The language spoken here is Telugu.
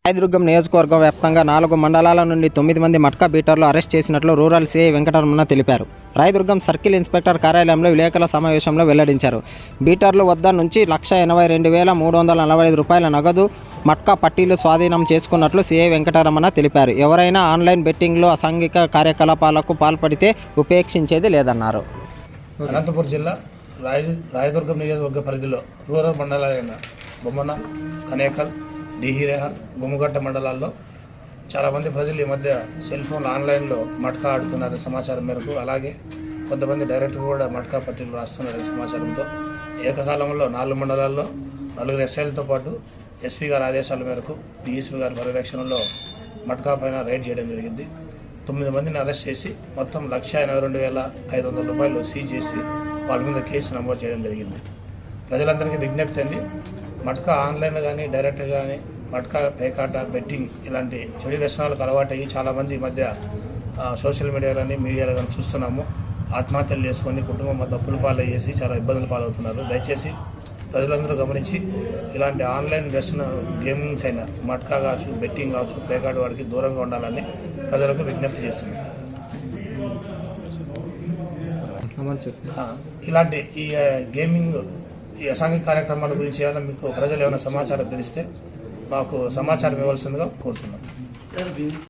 రాయదుర్గం నియోజకవర్గం వ్యాప్తంగా 4 మండలాల నుండి 9 మంది మట్కా బీటర్లు అరెస్ట్ చేసినట్లు రూరల్ సీఐ వెంకటరమణ తెలిపారు. రాయదుర్గం సర్కిల్ ఇన్స్పెక్టర్ కార్యాలయంలో విలేకరుల సమావేశంలో వెల్లడించారు. బీటర్లు వద్ద నుంచి 182,345 రూపాయల నగదు, మట్కా పట్టీలు స్వాధీనం చేసుకున్నట్లు సీఐ వెంకటరమణ తెలిపారు. ఎవరైనా ఆన్లైన్ బెట్టింగ్లో అసాంఘిక కార్యకలాపాలకు పాల్పడితే ఉపేక్షించేది లేదన్నారు. అనంతపురం జిల్లా రాయదుర్గం నియోజకవర్గ పరిధిలో రూరల్ మండలాలైన బొమ్మన, కనేకల్, డిహిరేహర్, గుమ్మగట్ట మండలాల్లో చాలామంది ప్రజలు ఈ మధ్య సెల్ ఫోన్లు ఆన్లైన్లో మట్కా ఆడుతున్నారనే సమాచారం మేరకు, అలాగే కొంతమంది డైరెక్ట్గా కూడా మట్కా పట్టీలు రాస్తున్నారనే సమాచారంతో ఏకకాలంలో 4 మండలాల్లో 4 ఎస్ఐలతో పాటు ఎస్పీ గారి ఆదేశాల మేరకు డిఎస్పీ గారి పర్యవేక్షణలో మట్కా పైన రైడ్ చేయడం జరిగింది. 9 మందిని అరెస్ట్ చేసి మొత్తం 182,500 రూపాయలు సీజ్ చేసి వాళ్ళ మీద కేసు నమోదు చేయడం జరిగింది. ప్రజలందరికీ విజ్ఞప్తి అండి, మట్కా ఆన్లైన్లో కానీ డైరెక్ట్గా కానీ మట్కా, పేకాట, బెట్టింగ్ ఇలాంటి చెడు వ్యసనాలకు అలవాటయ్యి చాలామంది ఈ మధ్య సోషల్ మీడియాలోని మీడియాలో కానీ చూస్తున్నాము. ఆత్మహత్యలు చేసుకొని కుటుంబం అప్పుల పాలయ్యేసి చాలా ఇబ్బందులు పాలవుతున్నారు. దయచేసి ప్రజలందరూ గమనించి ఇలాంటి ఆన్లైన్ వ్యసన గేమింగ్స్ అయినా మట్కా కావచ్చు, బెట్టింగ్ కావచ్చు, పేకాట వాడికి దూరంగా ఉండాలని ప్రజలకు విజ్ఞప్తి చేస్తున్నాం. ఇలాంటి ఈ గేమింగ్, ఈ అసాంఘిక కార్యక్రమాల గురించి ఏమైనా మీకు ప్రజలు ఏమైనా సమాచారం తెలిస్తే మాకు సమాచారం ఇవ్వాల్సిందిగా కోరుతున్నాం.